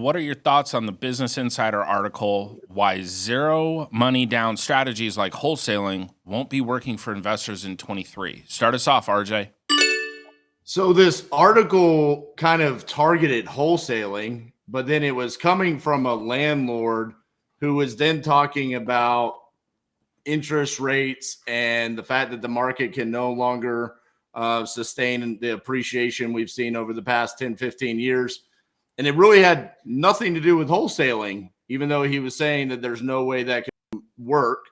what are your thoughts on the Business Insider article, why zero money down strategies like wholesaling won't be working for investors in 23? Start us off, RJ. So this article kind of targeted wholesaling, but then it was coming from a landlord who was then talking about interest rates and the fact that the market can no longer sustain the appreciation we've seen over the past 10, 15 years. And it really had nothing to do with wholesaling, even though he was saying that there's no way that can work.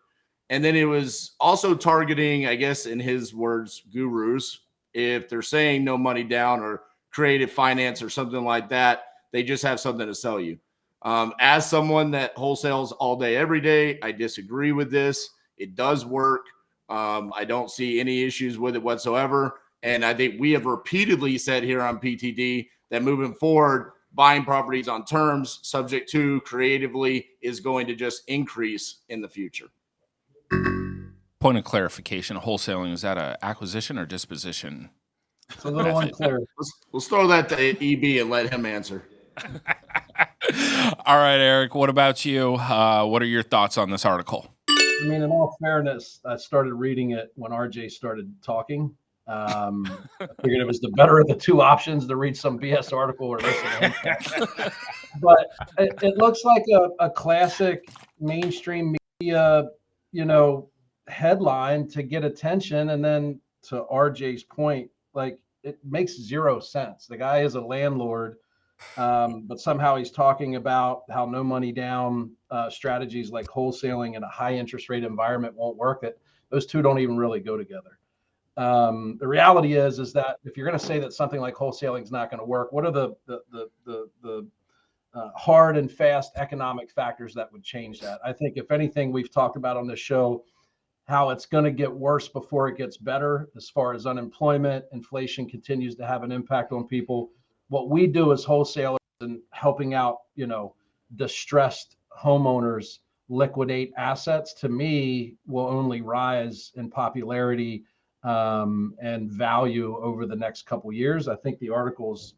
And then it was also targeting, I guess, in his words, gurus. If they're saying no money down or creative finance or something like that, they just have something to sell you. As someone that wholesales all day, every day, I disagree with this. It does work. I don't see any issues with it whatsoever. And I think we have repeatedly said here on PTD that moving forward, buying properties on terms subject to creatively is going to just increase in the future. Point of clarification, wholesaling, is that an acquisition or disposition? It's a little unclear. Let's throw that to EB and let him answer. All right, Eric, what about you? What are your thoughts on this article? I mean, in all fairness, I started reading it when RJ started talking. I figured it was the better of the two options to read some BS article or listen to him. But it looks like a classic mainstream media, headline to get attention. And then to RJ's point, like, it makes zero sense. The guy is a landlord, but somehow he's talking about how no money down strategies like wholesaling in a high interest rate environment won't work. That those two don't even really go together. The reality is that if you're going to say that something like wholesaling is not going to work, what are the hard and fast economic factors that would change that? I think if anything, we've talked about on this show how it's going to get worse before it gets better as far as unemployment, inflation continues to have an impact on people. What we do as wholesalers and helping out, distressed homeowners liquidate assets, to me, will only rise in popularity and value over the next couple of years. I think the article's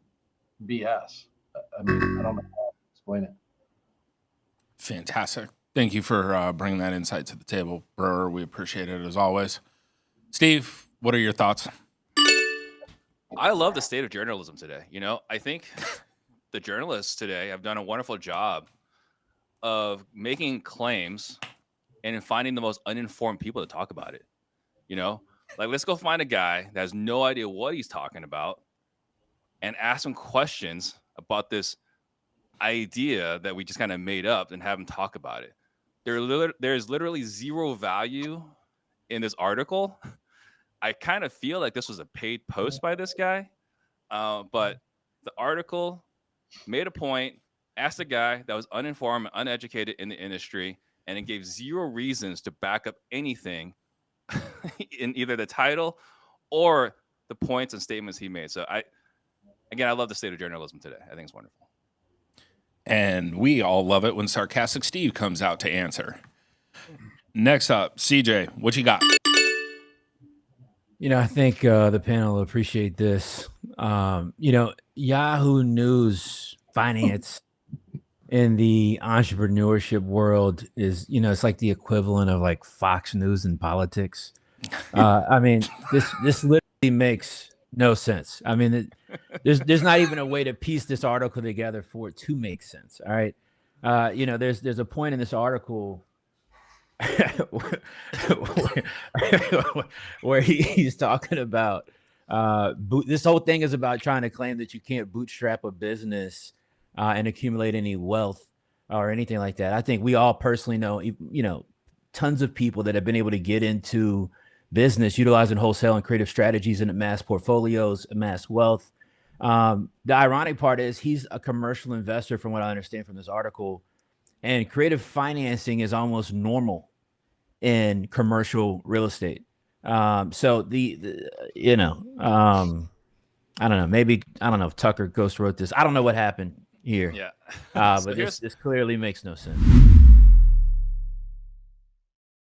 BS. I mean, I don't know how to explain it. Fantastic. Thank you for bringing that insight to the table, Brewer. We appreciate it as always. Steve, what are your thoughts? I love the state of journalism today. I think the journalists today have done a wonderful job of making claims and finding the most uninformed people to talk about it. Like, let's go find a guy that has no idea what he's talking about and ask him questions about this idea that we just kind of made up and have him talk about it. There's literally zero value in this article. I kind of feel like this was a paid post by this guy, but the article made a point, asked a guy that was uninformed, uneducated in the industry, and it gave zero reasons to back up anything in either the title or the points and statements he made. So I love the state of journalism today. I think it's wonderful. And we all love it when Sarcastic Steve comes out to answer. Next up, CJ, what you got? I think the panel will appreciate this. Yahoo News finance in the entrepreneurship world is, it's like the equivalent of like Fox News in politics. I mean, this literally makes no sense. I mean, there's not even a way to piece this article together for it to make sense. All right. There's a point in this article where he's talking about this whole thing is about trying to claim that you can't bootstrap a business and accumulate any wealth or anything like that. I think we all personally know, tons of people that have been able to get into business utilizing wholesale and creative strategies and amass portfolios, amass wealth. The ironic part is he's a commercial investor, from what I understand from this article, and creative financing is almost normal in commercial real estate. So I don't know. Maybe, I don't know if Tucker Ghost wrote this. I don't know what happened here. Yeah. But this clearly makes no sense.